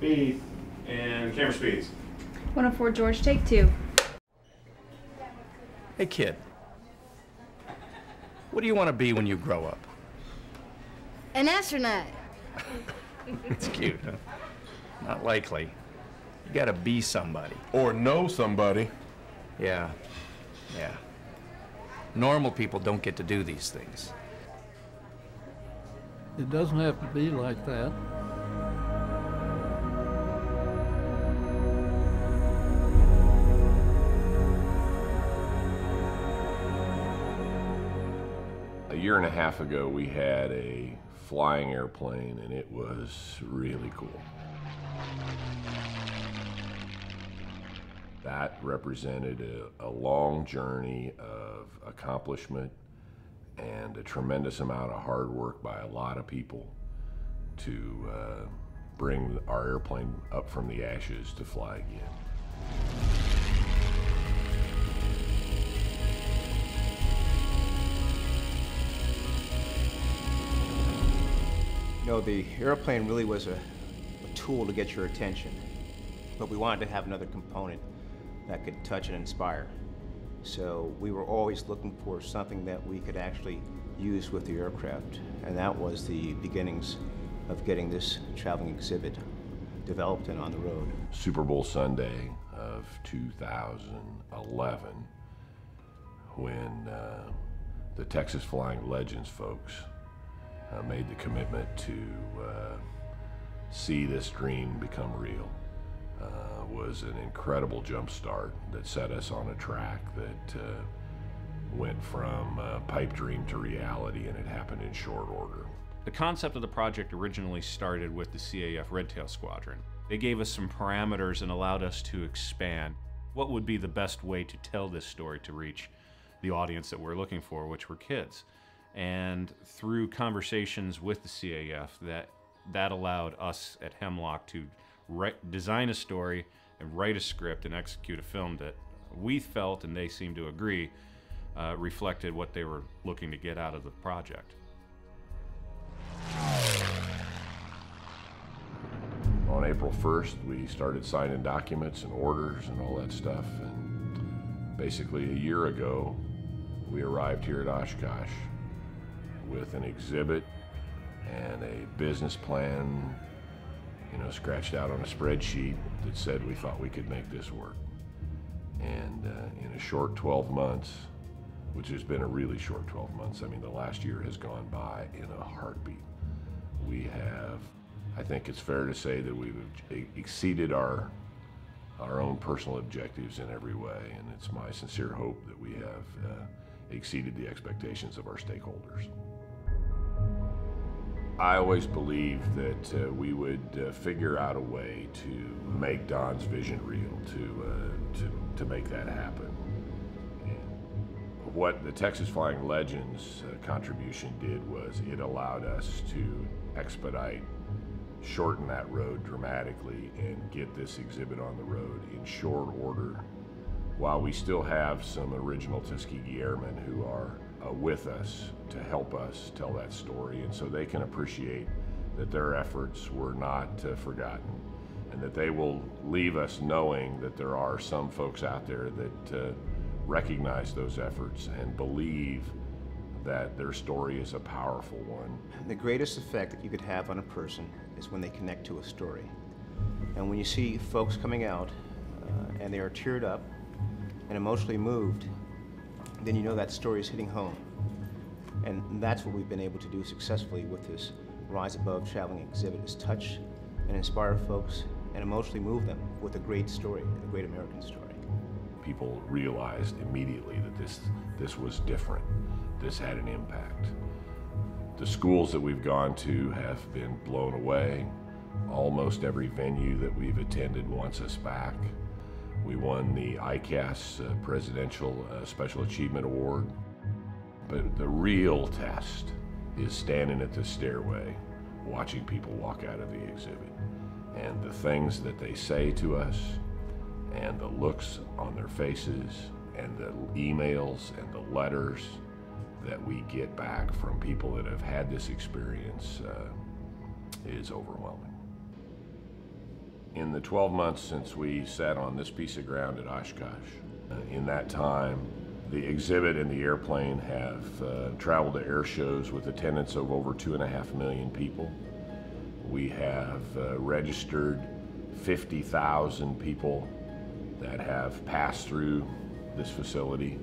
Speed. And camera speeds. 104 George, take 2. Hey kid, what do you want to be when you grow up? An astronaut. It's cute, huh? Not likely. You gotta be somebody. Or know somebody. Yeah. Normal people don't get to do these things. It doesn't have to be like that. A year and a half ago, we had a flying airplane, and it was really cool. That represented a long journey of accomplishment and a tremendous amount of hard work by a lot of people to bring our airplane up from the ashes to fly again. You know, the airplane really was a tool to get your attention, but we wanted to have another component that could touch and inspire. So we were always looking for something that we could actually use with the aircraft, and that was the beginnings of getting this traveling exhibit developed and on the road. Super Bowl Sunday of 2011, when the Texas Flying Legends folks made the commitment to see this dream become real, was an incredible jump start that set us on a track that went from pipe dream to reality, and it happened in short order. The concept of the project originally started with the CAF Redtail Squadron. They gave us some parameters and allowed us to expand. What would be the best way to tell this story to reach the audience that we're looking for, which were kids? And through conversations with the CAF, that allowed us at Hemlock to design a story and write a script and execute a film that we felt, and they seemed to agree, reflected what they were looking to get out of the project. On April 1st, we started signing documents and orders and all that stuff, and basically a year ago, we arrived here at Oshkosh with an exhibit and a business plan, scratched out on a spreadsheet that said we thought we could make this work. And in a short 12 months, which has been a really short 12 months, I mean, the last year has gone by in a heartbeat. We have, I think it's fair to say that we've exceeded our own personal objectives in every way, and it's my sincere hope that we have exceeded the expectations of our stakeholders. I always believed that we would figure out a way to make Don's vision real, to make that happen. And what the Texas Flying Legends contribution did was it allowed us to expedite, shorten that road dramatically, and get this exhibit on the road in short order, while we still have some original Tuskegee Airmen who are with us to help us tell that story, and so they can appreciate that their efforts were not forgotten, and that they will leave us knowing that there are some folks out there that recognize those efforts and believe that their story is a powerful one. The greatest effect that you could have on a person is when they connect to a story. And when you see folks coming out and they are teared up and emotionally moved, then you know that story is hitting home. And that's what we've been able to do successfully with this Rise Above traveling exhibit, is touch and inspire folks and emotionally move them with a great story, a great American story. People realized immediately that this was different. This had an impact. The schools that we've gone to have been blown away. Almost every venue that we've attended wants us back. We won the ICAS Presidential Special Achievement Award. But the real test is standing at the stairway, watching people walk out of the exhibit. And the things that they say to us, and the looks on their faces, and the emails and the letters that we get back from people that have had this experience is overwhelming. In the 12 months since we sat on this piece of ground at Oshkosh, in that time, the exhibit and the airplane have traveled to air shows with attendance of over 2.5 million people. We have registered 50,000 people that have passed through this facility.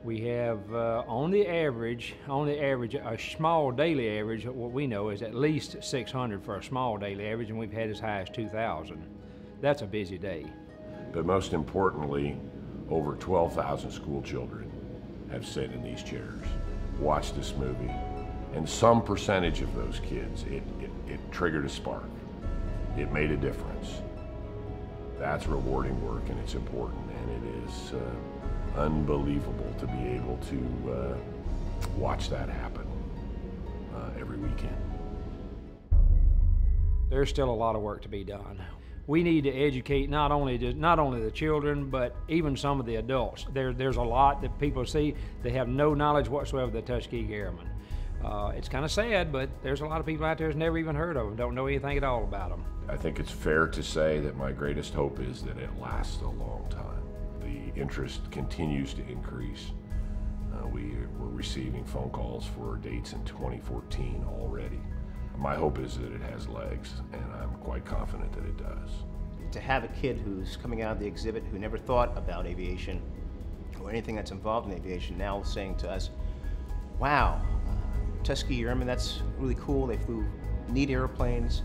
We have, on the average, a small daily average, what we know is at least 600 for a small daily average, and we've had as high as 2,000. That's a busy day. But most importantly, over 12,000 school children have sat in these chairs, watched this movie, and some percentage of those kids, it triggered a spark. It made a difference. That's rewarding work, and it's important, and it is unbelievable to be able to watch that happen every weekend. There's still a lot of work to be done. We need to educate not only the children, but even some of the adults. There's a lot that people see, they have no knowledge whatsoever of the Tuskegee Airmen. It's kind of sad, but there's a lot of people out there who's never even heard of them, don't know anything at all about them. I think it's fair to say that my greatest hope is that it lasts a long time. The interest continues to increase. We're receiving phone calls for dates in 2014 already. My hope is that it has legs, and I'm quite confident that it does. To have a kid who's coming out of the exhibit who never thought about aviation or anything that's involved in aviation now saying to us, wow, Tuskegee Airmen, that's really cool. They flew neat airplanes,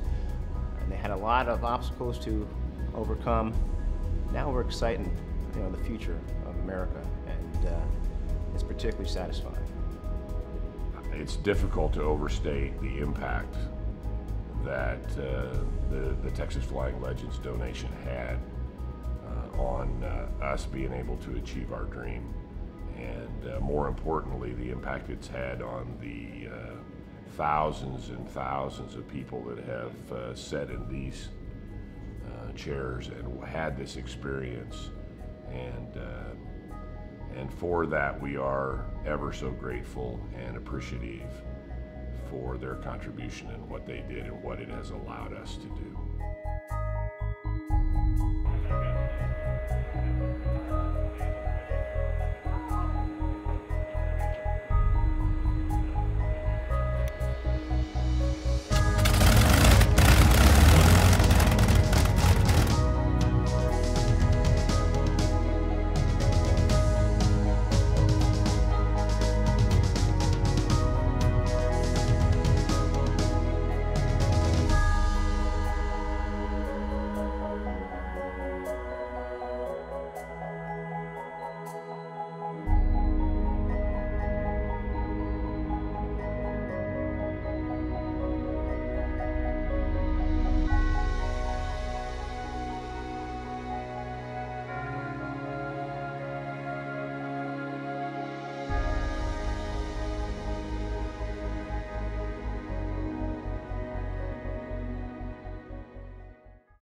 and they had a lot of obstacles to overcome. Now we're exciting, the future of America, and it's particularly satisfying. It's difficult to overstate the impact that the Texas Flying Legends donation had on us being able to achieve our dream, and more importantly, the impact it's had on the thousands and thousands of people that have sat in these chairs and had this experience, and for that we are ever so grateful and appreciative for their contribution and what they did and what it has allowed us to do.